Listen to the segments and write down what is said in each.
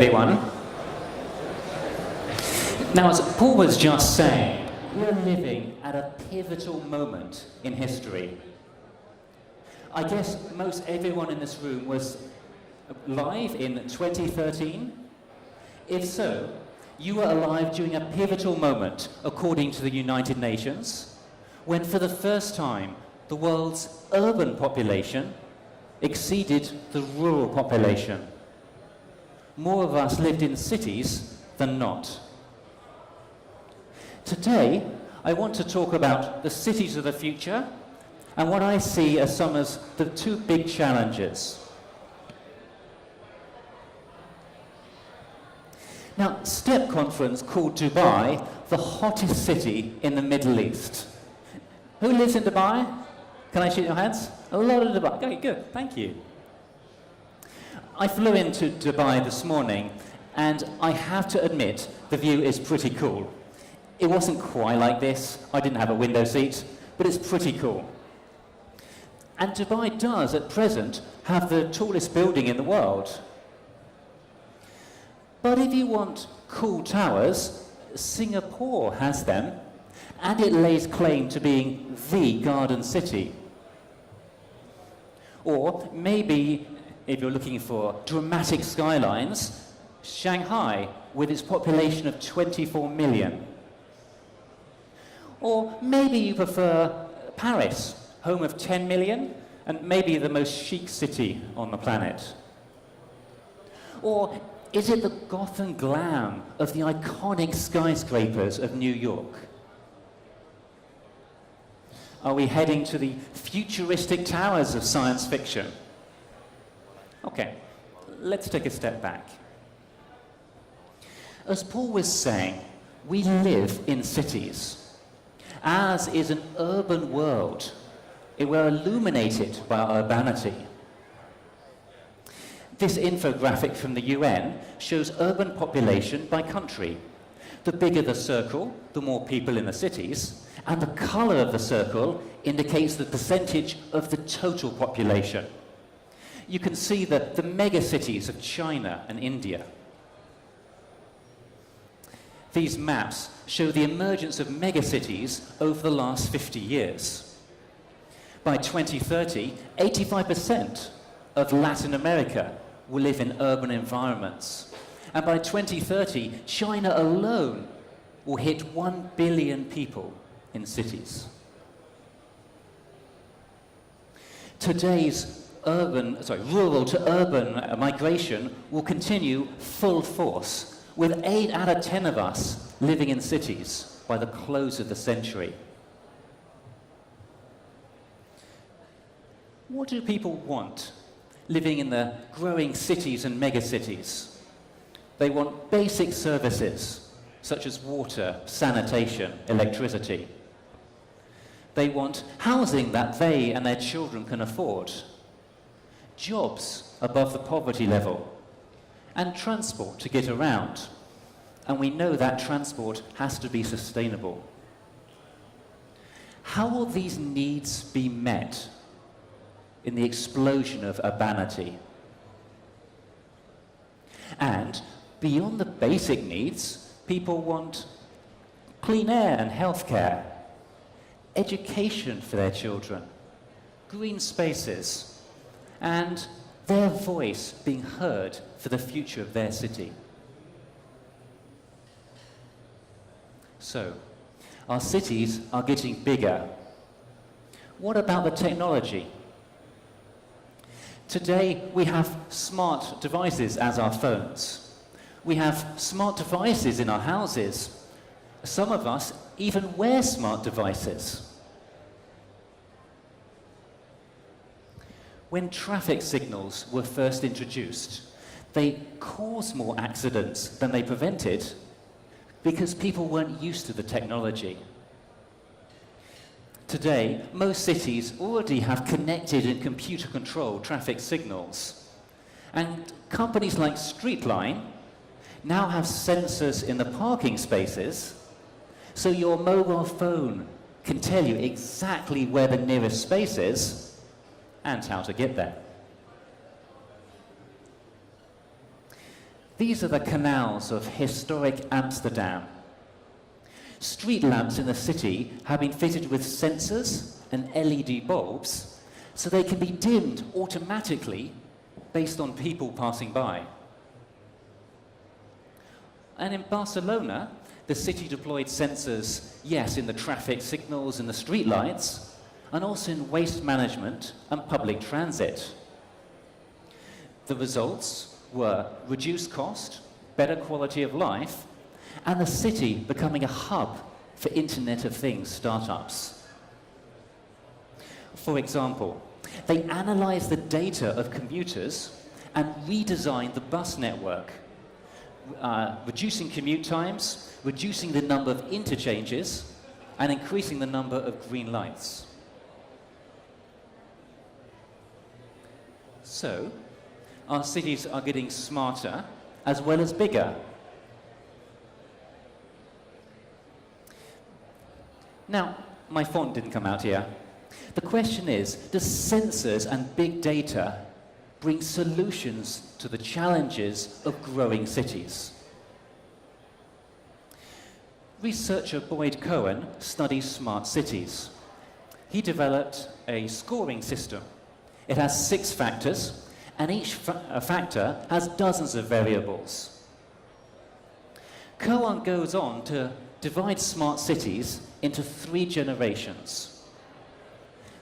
everyone. Now, as Paul was just saying, we're living at a pivotal moment in history. I guess most everyone in this room was alive in 2013. If so, you were alive during a pivotal moment, according to the United Nations, when for the first time the world's urban population exceeded the rural population. More of us lived in cities than not. Today, I want to talk about the cities of the future and what I see as some of the two big challenges. Now, STEP conference called Dubai the hottest city in the Middle East. Who lives in Dubai? Can I see your hands? A lot of Dubai. Okay, good, thank you. I flew into Dubai this morning, and I have to admit, the view is pretty cool. It wasn't quite like this. I didn't have a window seat, but it's pretty cool. And Dubai does, at present, have the tallest building in the world. But if you want cool towers, Singapore has them, and it lays claim to being the garden city. Or maybe, if you're looking for dramatic skylines, Shanghai, with its population of 24 million. Or maybe you prefer Paris, home of 10 million, and maybe the most chic city on the planet. Or is it the goth and glam of the iconic skyscrapers of New York? Are we heading to the futuristic towers of science fiction? Okay, let's take a step back. As Paul was saying, we live in cities. Ours is an urban world. We're illuminated by our urbanity. This infographic from the UN shows urban population by country. The bigger the circle, the more people in the cities, and the colour of the circle indicates the percentage of the total population. You can see the megacities of China and India. These maps show the emergence of megacities over the last 50 years. By 2030, 85% of Latin America will live in urban environments. And by 2030, China alone will hit 1 billion people in cities. Today's rural to urban migration will continue full force, with 8 out of 10 of us living in cities by the close of the century. What do people want living in the growing cities and megacities? They want basic services, such as water, sanitation, electricity. They want housing that they and their children can afford, jobs above the poverty level, and transport to get around. And we know that transport has to be sustainable. How will these needs be met in the explosion of urbanity? And beyond the basic needs, people want clean air and healthcare, education for their children, green spaces, and their voice being heard for the future of their city. So, our cities are getting bigger. What about the technology? Today, we have smart devices as our phones. We have smart devices in our houses. Some of us even wear smart devices. When traffic signals were first introduced, they caused more accidents than they prevented because people weren't used to the technology. Today, most cities already have connected and computer-controlled traffic signals. And companies like Streetline now have sensors in the parking spaces, so your mobile phone can tell you exactly where the nearest space is and how to get there. These are the canals of historic Amsterdam. Street lamps in the city have been fitted with sensors and LED bulbs so they can be dimmed automatically based on people passing by. And in Barcelona, the city deployed sensors, yes, in the traffic signals and the street lights, and also in waste management and public transit. The results were reduced cost, better quality of life, and the city becoming a hub for Internet of Things startups. For example, they analyzed the data of commuters and redesigned the bus network, reducing commute times, reducing the number of interchanges, and increasing the number of green lights. So, our cities are getting smarter as well as bigger. Now, my font didn't come out here. The question is, does sensors and big data bring solutions to the challenges of growing cities? Researcher Boyd Cohen studies smart cities. He developed a scoring system. It has 6 factors, and each factor has dozens of variables. Cohen goes on to divide smart cities into 3 generations.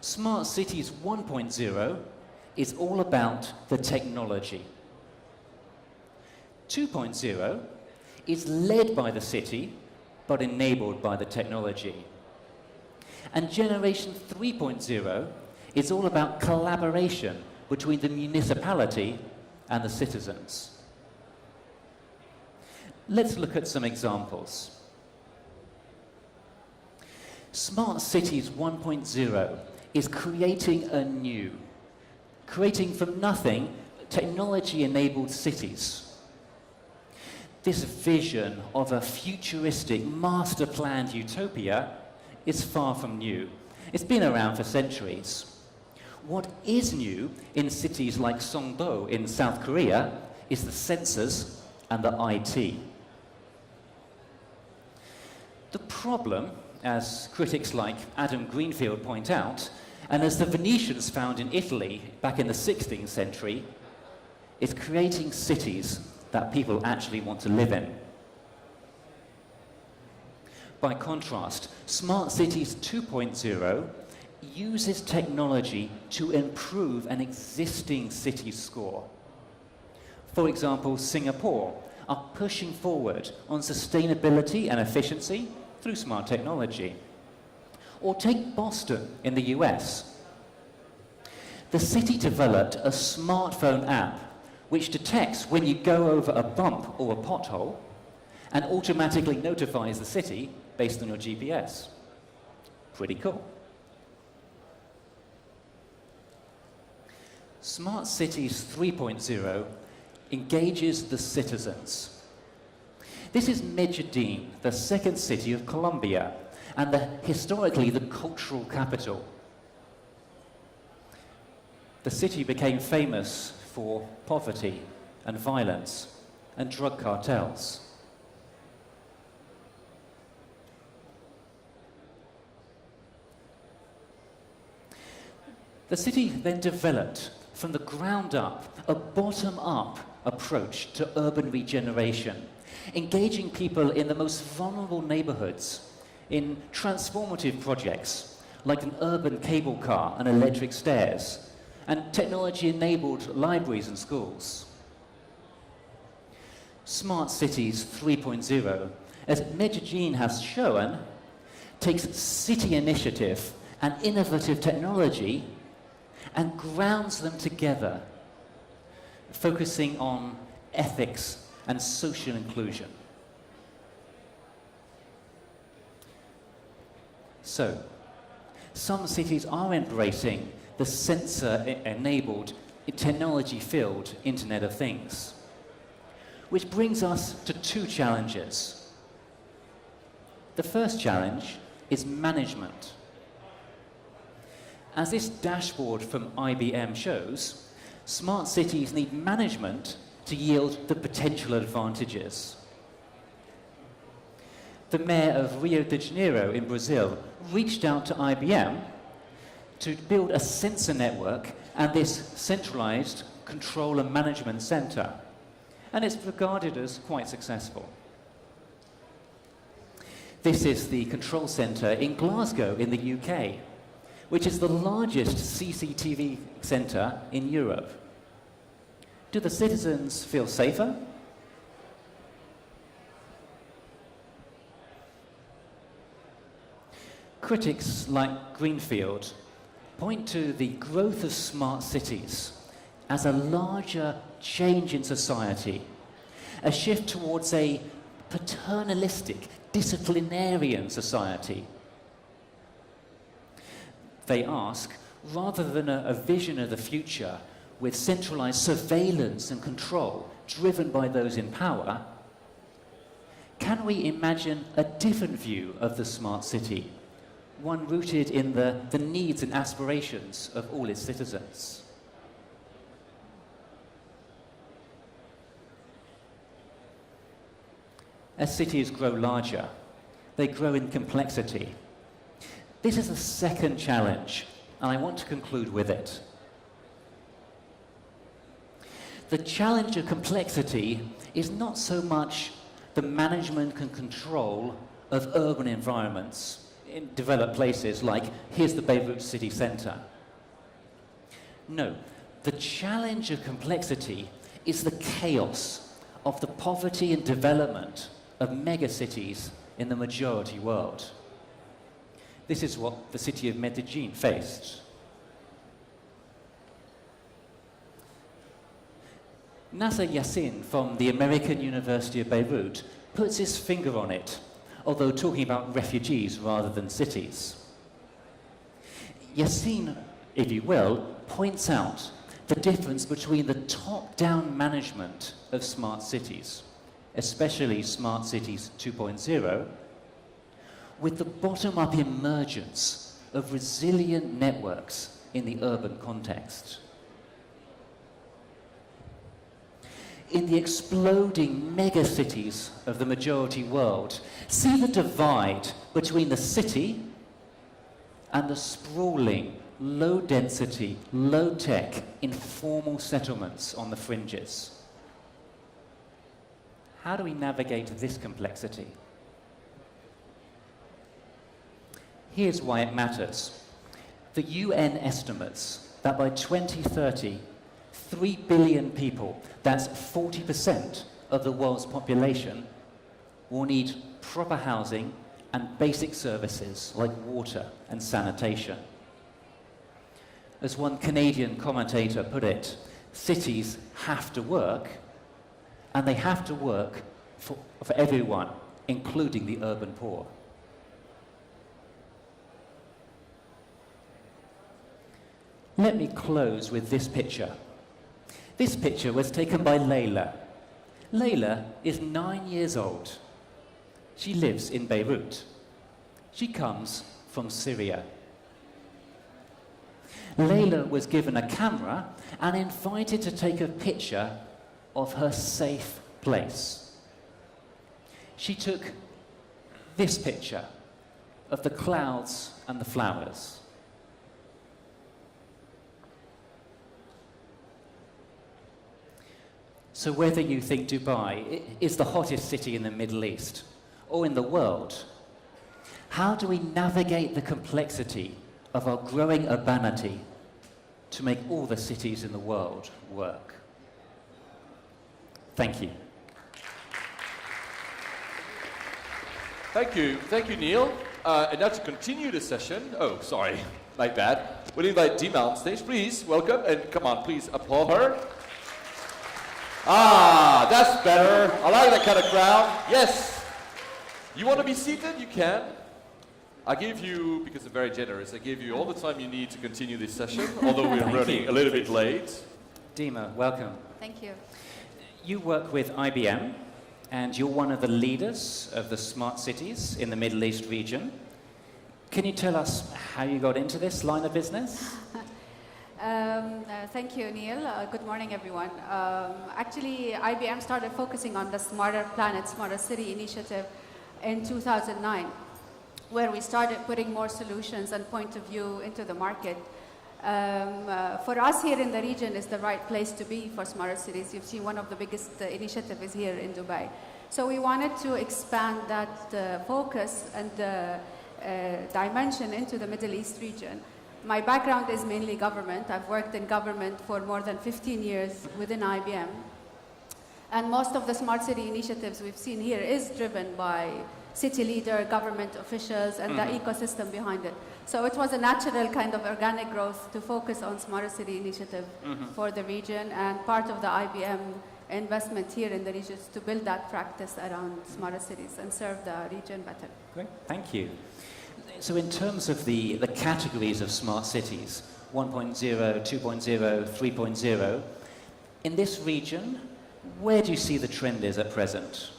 Smart Cities 1.0 is all about the technology. 2.0 is led by the city, but enabled by the technology. And Generation 3.0 is all about collaboration between the municipality and the citizens. Let's look at some examples. Smart Cities 1.0 is creating anew, creating from nothing technology-enabled cities. This vision of a futuristic, master-planned utopia is far from new. It's been around for centuries. What is new in cities like Songdo in South Korea is the sensors and the IT. The problem, as critics like Adam Greenfield point out, and as the Venetians found in Italy back in the 16th century, is creating cities that people actually want to live in. By contrast, Smart Cities 2.0 uses technology to improve an existing city's score. For example, Singapore are pushing forward on sustainability and efficiency through smart technology. Or take Boston in the US. The city developed a smartphone app which detects when you go over a bump or a pothole and automatically notifies the city based on your GPS. Pretty cool. Smart Cities 3.0 engages the citizens. This is Medellin, the second city of Colombia, and historically the cultural capital. The city became famous for poverty and violence and drug cartels. The city then developed from the ground up a bottom-up approach to urban regeneration, engaging people in the most vulnerable neighborhoods in transformative projects like an urban cable car and electric stairs, and technology-enabled libraries and schools. Smart Cities 3.0, as Medellin has shown, takes city initiative and innovative technology and grounds them together, focusing on ethics and social inclusion. So, some cities are embracing the sensor-enabled, technology-filled Internet of Things, which brings us to 2 challenges. The first challenge is management. As this dashboard from IBM shows, smart cities need management to yield the potential advantages. The mayor of Rio de Janeiro in Brazil reached out to IBM to build a sensor network and this centralized control and management center. And it's regarded as quite successful. This is the control center in Glasgow in the UK, which is the largest CCTV center in Europe. Do the citizens feel safer? Critics like Greenfield point to the growth of smart cities as a larger change in society, a shift towards a paternalistic, disciplinarian society. They ask, rather than a vision of the future with centralized surveillance and control driven by those in power, can we imagine a different view of the smart city, one rooted in the needs and aspirations of all its citizens? As cities grow larger, they grow in complexity. This is the second challenge, and I want to conclude with it. The challenge of complexity is not so much the management and control of urban environments in developed places like, here's the Beirut city centre. No, the challenge of complexity is the chaos of the poverty and development of megacities in the majority world. This is what the city of Medellin faced. Nasser Yassin from the American University of Beirut puts his finger on it, although talking about refugees rather than cities. Yassin, if you will, points out the difference between the top-down management of smart cities, especially Smart Cities 2.0, with the bottom-up emergence of resilient networks in the urban context. In the exploding megacities of the majority world, see the divide between the city and the sprawling, low-density, low-tech, informal settlements on the fringes. How do we navigate this complexity? Here's why it matters. The UN estimates that by 2030, 3 billion people, that's 40% of the world's population, will need proper housing and basic services like water and sanitation. As one Canadian commentator put it, cities have to work, and they have to work for everyone, including the urban poor. Let me close with this picture. This picture was taken by Layla. Layla is 9 years old. She lives in Beirut. She comes from Syria. Layla was given a camera and invited to take a picture of her safe place. She took this picture of the clouds and the flowers. So whether you think Dubai is the hottest city in the Middle East or in the world, how do we navigate the complexity of our growing urbanity to make all the cities in the world work? Thank you. Thank you, Neil. And now to continue the session, my bad. We'll invite Dima on stage, please. Welcome, and come on, please applaud her. Ah, that's better. I like that kind of crowd. Yes. You want to be seated? You can. I gave you, because I'm very generous, I gave you all the time you need to continue this session, although we're running a little bit late. Dima, welcome. Thank you. You work with IBM, and you're one of the leaders of the smart cities in the Middle East region. Can you tell us how you got into this line of business? Thank you, Neil. Good morning, everyone. Actually, IBM started focusing on the Smarter Planet, Smarter City initiative in 2009, where we started putting more solutions and point of view into the market. For us here in the region is the right place to be for smarter cities. You've seen one of the biggest initiatives is here in Dubai. So we wanted to expand that focus and dimension into the Middle East region. My background is mainly government. I've worked in government for more than 15 years within IBM. And most of the smart city initiatives we've seen here is driven by city leader, government officials, and the ecosystem behind it. So it was a natural kind of organic growth to focus on smarter city initiative for the region, and part of the IBM investment here in the region is to build that practice around smarter cities and serve the region better. Great, thank you. So in terms of the categories of smart cities, 1.0, 2.0, 3.0, in this region, where do you see the trend is at present?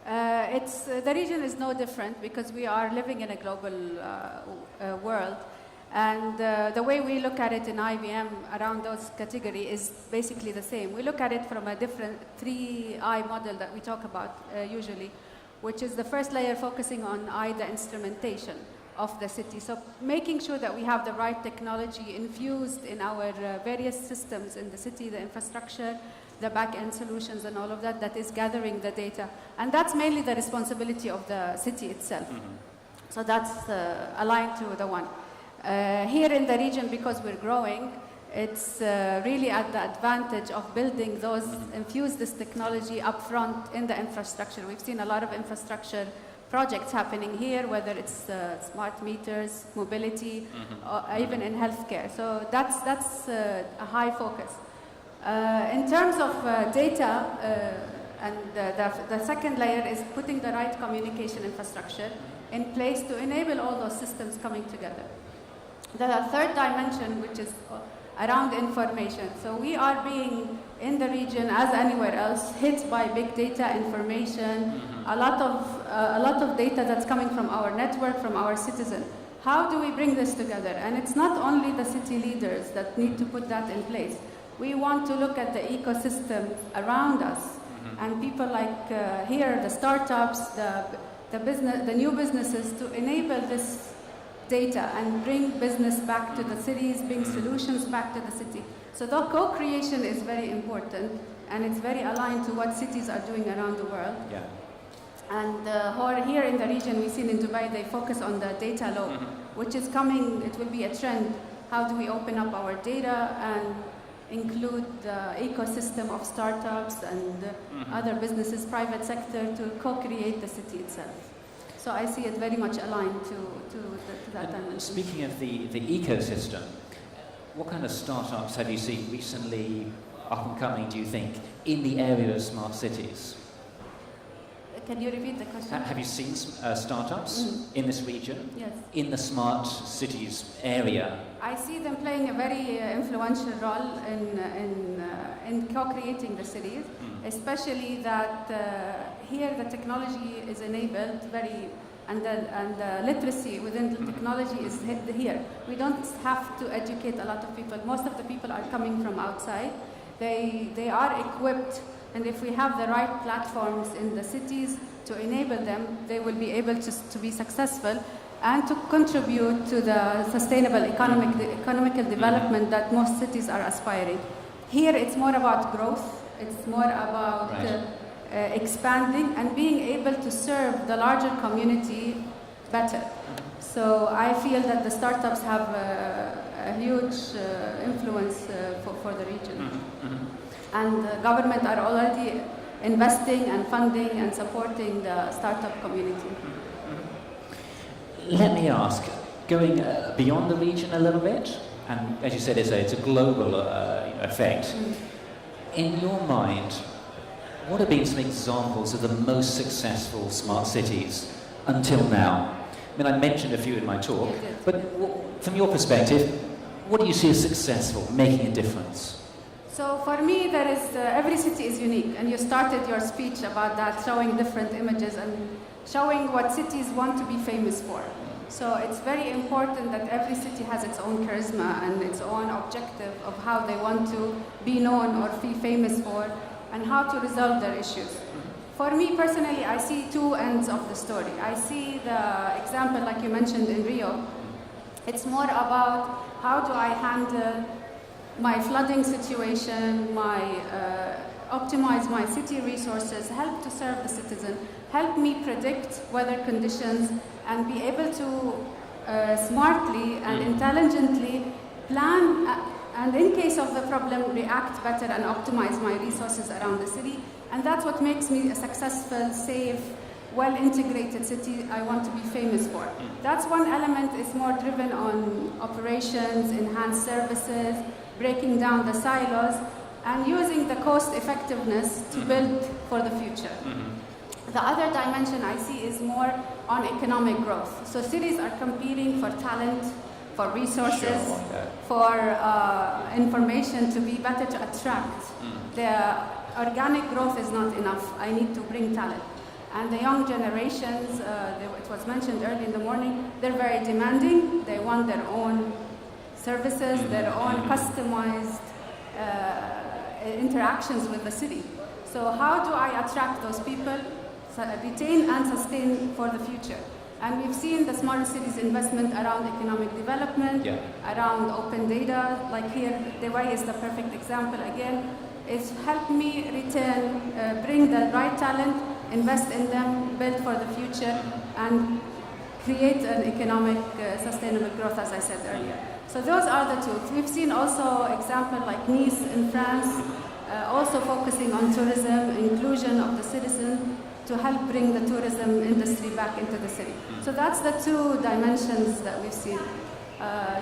The region is no different because we are living in a global world. And the way we look at it in IBM around those categories is basically the same. We look at it from a different 3I model that we talk about usually, which is the first layer focusing on the instrumentation of the city. So making sure that we have the right technology infused in our various systems in the city, the infrastructure, the back-end solutions and all of that, that is gathering the data. And that's mainly the responsibility of the city itself. So that's aligned to the one. Here in the region, because we're growing, it's really at the advantage of building those, infuse this technology upfront in the infrastructure. We've seen a lot of infrastructure projects happening here, whether it's smart meters, mobility, or even in healthcare. So that's a high focus. In terms of data, and the second layer is putting the right communication infrastructure in place to enable all those systems coming together. The third dimension, which is around information. So we are being, in the region, as anywhere else, hit by big data information, a lot of data that's coming from our network, from our citizens. How do we bring this together? And it's not only the city leaders that need to put that in place. We want to look at the ecosystem around us, and people like here, the startups, the new businesses, to enable this data and bring business back to the cities, bring solutions back to the city. So the co-creation is very important, and it's very aligned to what cities are doing around the world. Yeah. And here in the region, we've seen in Dubai, they focus on the data law, which is coming, it will be a trend. How do we open up our data and include the ecosystem of startups and other businesses, private sector, to co-create the city itself. So I see it very much aligned to that dimension. Speaking of the ecosystem, what kind of startups have you seen recently, up and coming, do you think, in the area of smart cities? Can you repeat the question? Have you seen startups in this region? Yes. In the smart cities area? I see them playing a very influential role in co-creating the cities, especially that here the technology is enabled and the literacy within the technology is here. We don't have to educate a lot of people. Most of the people are coming from outside. They are equipped, and if we have the right platforms in the cities to enable them, they will be able to be successful and to contribute to the sustainable economical development that most cities are aspiring. Here it's more about growth, it's more about expanding and being able to serve the larger community better. So I feel that the startups have a huge influence for the region. And the government are already investing and funding and supporting the startup community. Let me ask, going beyond the region a little bit, and as you said, it's a global effect. In your mind, what have been some examples of the most successful smart cities until now? I mean, I mentioned a few in my talk, but from your perspective, what do you see as successful, making a difference? So for me, there is every city is unique, and you started your speech about that, showing different images and showing what cities want to be famous for. So it's very important that every city has its own charisma and its own objective of how they want to be known or be famous for and how to resolve their issues. For me personally, I see two ends of the story. I see the example like you mentioned in Rio. It's more about how do I handle my flooding situation, optimize my city resources, help to serve the citizen, help me predict weather conditions, and be able to smartly and intelligently plan and in case of the problem react better and optimize my resources around the city. And that's what makes me a successful, safe, well-integrated city I want to be famous for. That's one element is more driven on operations, enhanced services, breaking down the silos, and using the cost effectiveness to build for the future. The other dimension I see is more on economic growth. So cities are competing for talent, for resources, for information to be better to attract. The organic growth is not enough. I need to bring talent. And the young generations, it was mentioned early in the morning, they're very demanding. They want their own services, their own customized interactions with the city. So how do I attract those people, retain and sustain for the future? And we've seen the smart cities investment around economic development, around open data, like here, Dubai is the perfect example again. It's helped me retain, bring the right talent, invest in them, build for the future, and create an economic sustainable growth, as I said earlier. So those are the two. We've seen also examples like Nice in France, also focusing on tourism, inclusion of the citizen, to help bring the tourism industry back into the city. So that's the two dimensions that we've seen.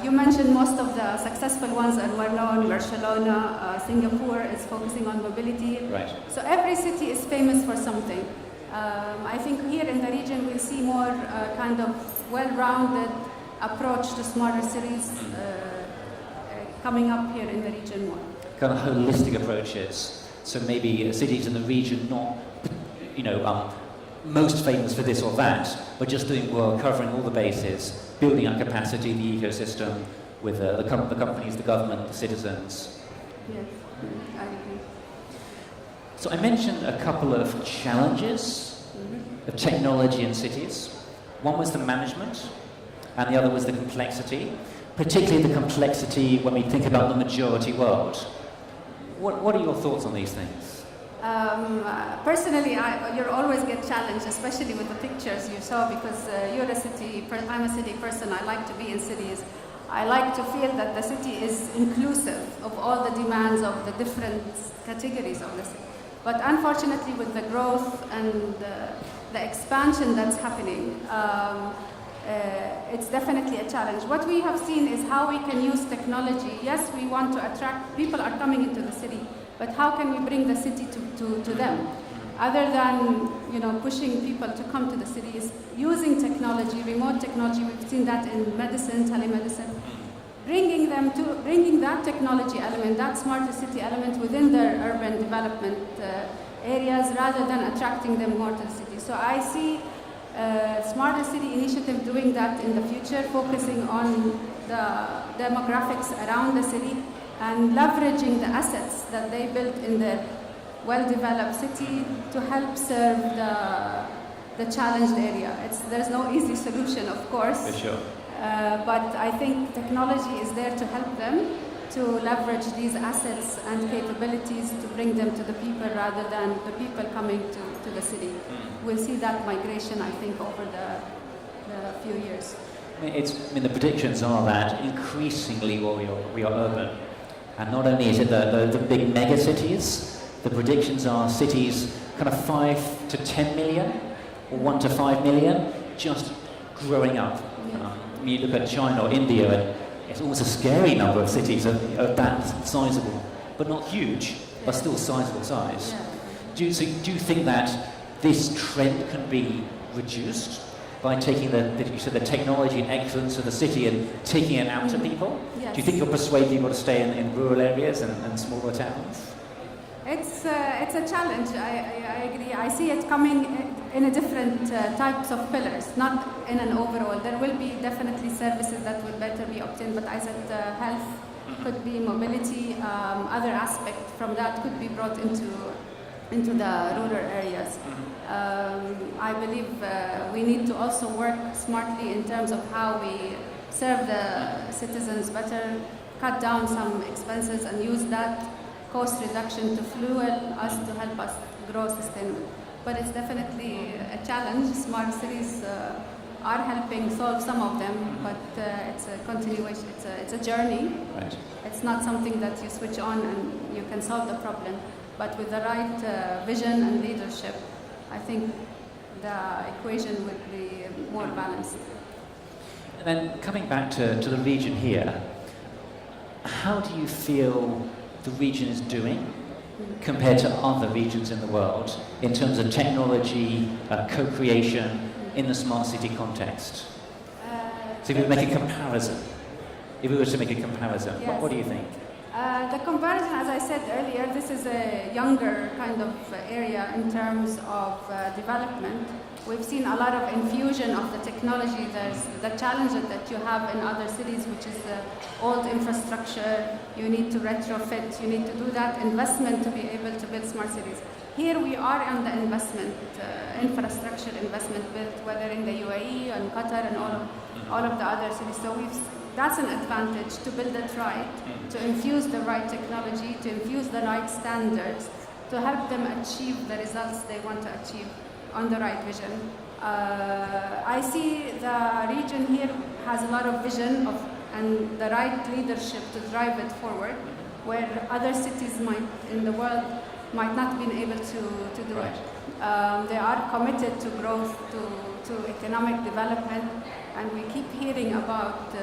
You mentioned most of the successful ones are well known. Barcelona, Singapore is focusing on mobility. Right. So every city is famous for something. I think here in the region we'll see more kind of well-rounded approach to smarter cities coming up here in the region more. Kind of holistic approaches. So maybe cities in the region not, most famous for this or that, but just doing work, covering all the bases, building up capacity, the ecosystem with the companies, the government, the citizens. Yes, I agree. So I mentioned a couple of challenges of technology in cities. One was the management, and the other was the complexity, particularly the complexity when we think about the majority world. What are your thoughts on these things? Personally, you always get challenged, especially with the pictures you saw, because I'm a city person. I like to be in cities. I like to feel that the city is inclusive of all the demands of the different categories of the city. But unfortunately, with the growth and the expansion that's happening, it's definitely a challenge. What we have seen is how we can use technology. Yes, we want to attract, people are coming into the city, but how can we bring the city to them? Other than pushing people to come to the city, is using technology, remote technology. We've seen that in medicine, telemedicine. Bringing that technology element, that smarter city element within their urban development areas, rather than attracting them more to the city. So I see Smarter City Initiative doing that in the future, focusing on the demographics around the city and leveraging the assets that they built in their well-developed city to help serve the challenged area. There's no easy solution, of course. For sure. But I think technology is there to help them to leverage these assets and capabilities to bring them to the people rather than the people coming to the city. We'll see that migration, I think, over the few years. The predictions are that increasingly we are urban. And not only is it the big mega cities, the predictions are cities kind of 5 to 10 million or 1 to 5 million just growing up. Yeah. You look at China or India, and it's almost a scary number of cities of that sizable, but not huge, but still sizable size. Yeah. Do you think that this trend can be reduced by taking the technology and excellence of the city and taking it out to people? Yes. Do you think you'll persuade people to stay in rural areas and smaller towns? It's a challenge. I agree. I see it coming. in a different types of pillars, not in an overall. There will be definitely services that will better be obtained, but I said health could be mobility, other aspects from that could be brought into the rural areas. I believe we need to also work smartly in terms of how we serve the citizens better, cut down some expenses and use that cost reduction to fuel us to help us grow sustainably. But it's definitely a challenge. Smart cities are helping solve some of them, but it's a continuation, it's a journey. Right. It's not something that you switch on and you can solve the problem. But with the right vision and leadership, I think the equation would be more balanced. And then coming back to the region here, how do you feel the region is doing compared to other regions in the world in terms of technology, co-creation in the smart city context? So if we were to make a comparison, Yes. what do you think? The comparison, as I said earlier, this is a younger kind of area in terms of development. We've seen a lot of infusion of the technology. There's the challenge that you have in other cities, which is the old infrastructure. You need to retrofit, you need to do that investment to be able to build smart cities. Here we are on the investment, infrastructure investment built, whether in the UAE and Qatar and all of the other cities. So that's an advantage to build it right, to infuse the right technology, to infuse the right standards, to help them achieve the results they want to achieve on the right vision. I see the region here has a lot of vision and the right leadership to drive it forward, where other cities in the world might not be able to do it. They are committed to growth, to economic development, and we keep hearing about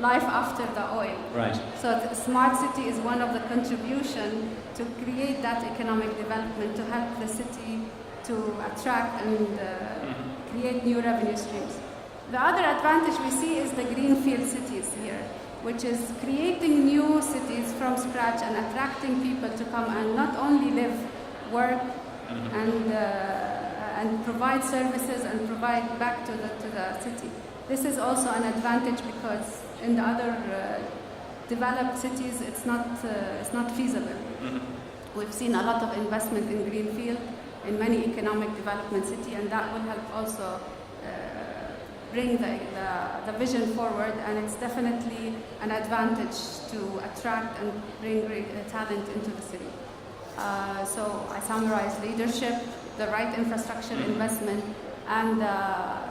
life after the oil. Right. So the smart city is one of the contribution to create that economic development, to help the city to attract and create new revenue streams. The other advantage we see is the greenfield cities here, which is creating new cities from scratch and attracting people to come and not only live, work, and provide services and provide back to the city. This is also an advantage because in the other developed cities, it's not feasible. We've seen a lot of investment in greenfield in many economic development cities, and that will help also bring the vision forward, and it's definitely an advantage to attract and bring great talent into the city. So I summarize leadership, the right infrastructure investment, and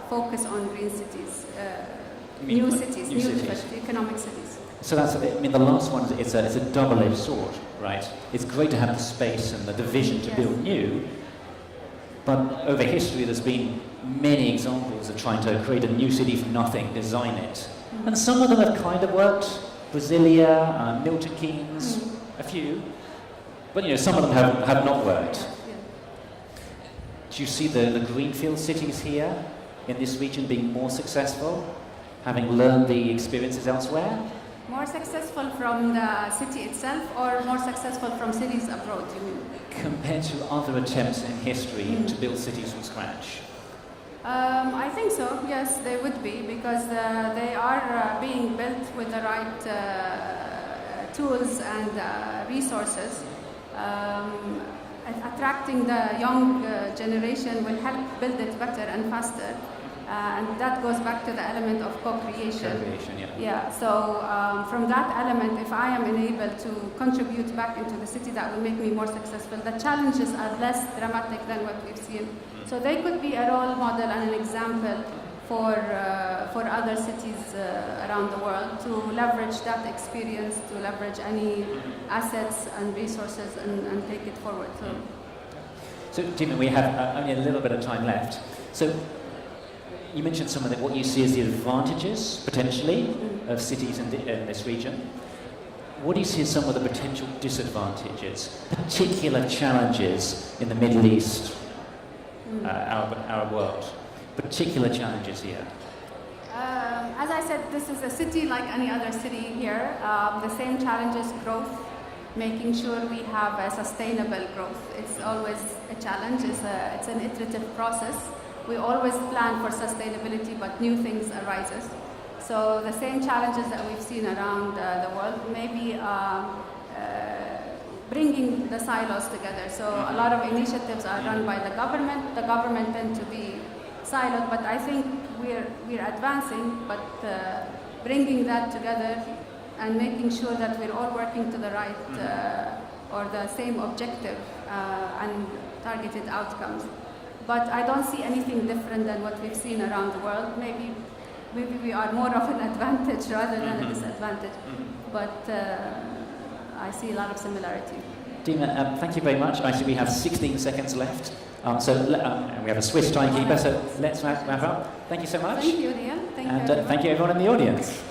focus on green cities, new cities, economic cities. So that's, I mean, the last one is it's a double-edged sword, right? It's great to have the space and the vision to build new, but over history there's been many examples of trying to create a new city from nothing, design it. And some of them have kind of worked. Brasilia, Milton Keynes, a few. But some of them have not worked. Do you see the greenfield cities here in this region being more successful, having learned the experiences elsewhere? More successful from the city itself or more successful from cities abroad, you mean? Compared to other attempts in history to build cities from scratch? I think so, yes, they would be, because they are being built with the right tools and resources. Attracting the young generation will help build it better and faster. And that goes back to the element of co-creation. Co-creation, Yeah, so from that element, if I am enabled to contribute back into the city, that will make me more successful. The challenges are less dramatic than what we've seen. So they could be a role model and an example for other cities around the world to leverage that experience, to leverage any assets and resources and take it forward. So Dima, we have only a little bit of time left. So you mentioned some of what you see as the advantages, potentially, of cities in this region. What do you see as some of the potential disadvantages, particular challenges in the Middle East, our world? Particular challenges here? As I said, this is a city like any other city here. The same challenges, growth, making sure we have a sustainable growth. It's always a challenge, it's an iterative process. We always plan for sustainability, but new things arises. So the same challenges that we've seen around the world, maybe bringing the silos together. So a lot of initiatives are run by the government. The government tend to be siloed, but I think we're advancing, but bringing that together and making sure that we're all working to the right or the same objective and targeted outcomes. But I don't see anything different than what we've seen around the world. Maybe we are more of an advantage rather than a disadvantage. But I see a lot of similarity. Dima, thank you very much. I see we have 16 seconds left. And we have a Swiss timekeeper, so let's wrap up. Thank you so much. Thank you, Nia. Thank you. And thank you everyone in the audience.